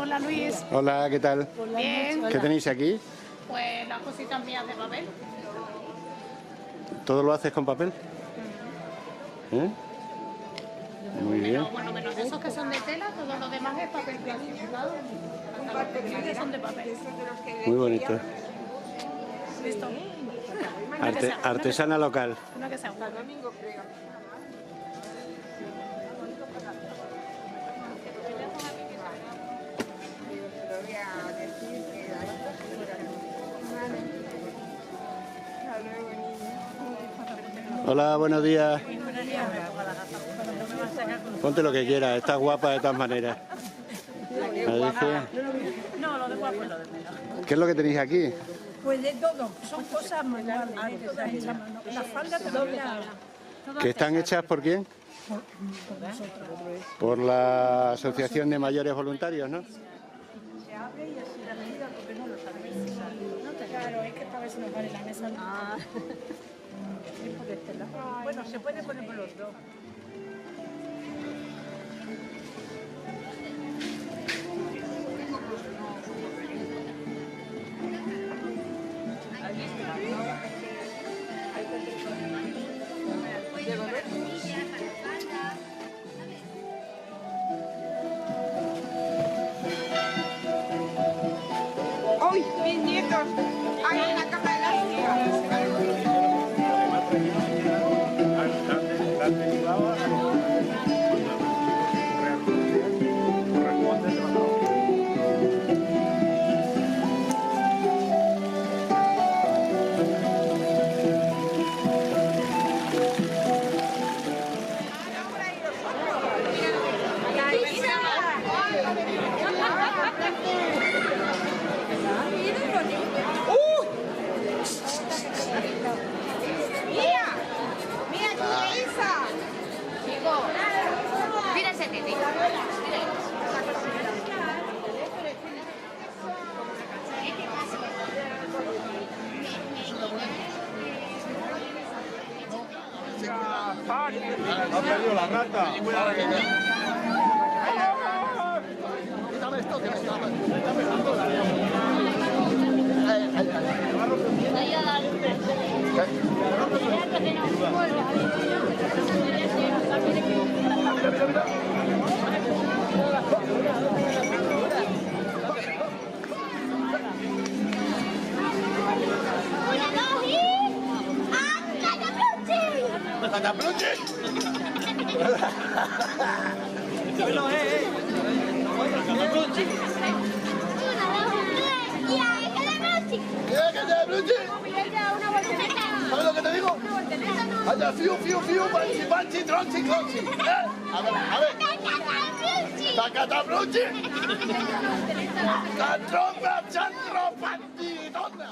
Hola Luis. Hola, ¿qué tal? Bien. ¿Qué tenéis aquí? Pues las cositas mías de papel. ¿Todo lo haces con papel? ¿Eh? Muy bien. Bueno, menos esos que son de tela, todo lo demás es papel plastificado. Las cositas son de papel. Muy bonito. ¿Listo? Artesana local. Uno que sea uno. Hola, buenos días. Ponte lo que quieras, estás guapa de todas maneras. ¿Me dices? No, lo de guapo es lo de menos. ¿Qué es lo que tenéis aquí? Pues de todo, son cosas manuales, todas hechas a mano. Las faldas también ¿Que están hechas por quién? por nosotros. Por la Asociación de Mayores Voluntarios, ¿no? Se abre y así la medida porque no lo sabéis. Claro, es que esta vez se nos vale la mesa. Ah. Bueno, se puede poner por los dos. ¡Uy, mis nietos! ¡Hay una caja de las tías! Ha perdido la rata. Quítame esto que me está pegando la ¡Catapluche! Bueno, ¡catapluche! ¿Qué? ¿Catapluche? ¿Sabes lo que te digo? Allá, fiu, fiu, fiu, panchi, panchi, tronchi, clonchi. A ver. ¡La catapluche! ¡La trompa, chantro, pandidona!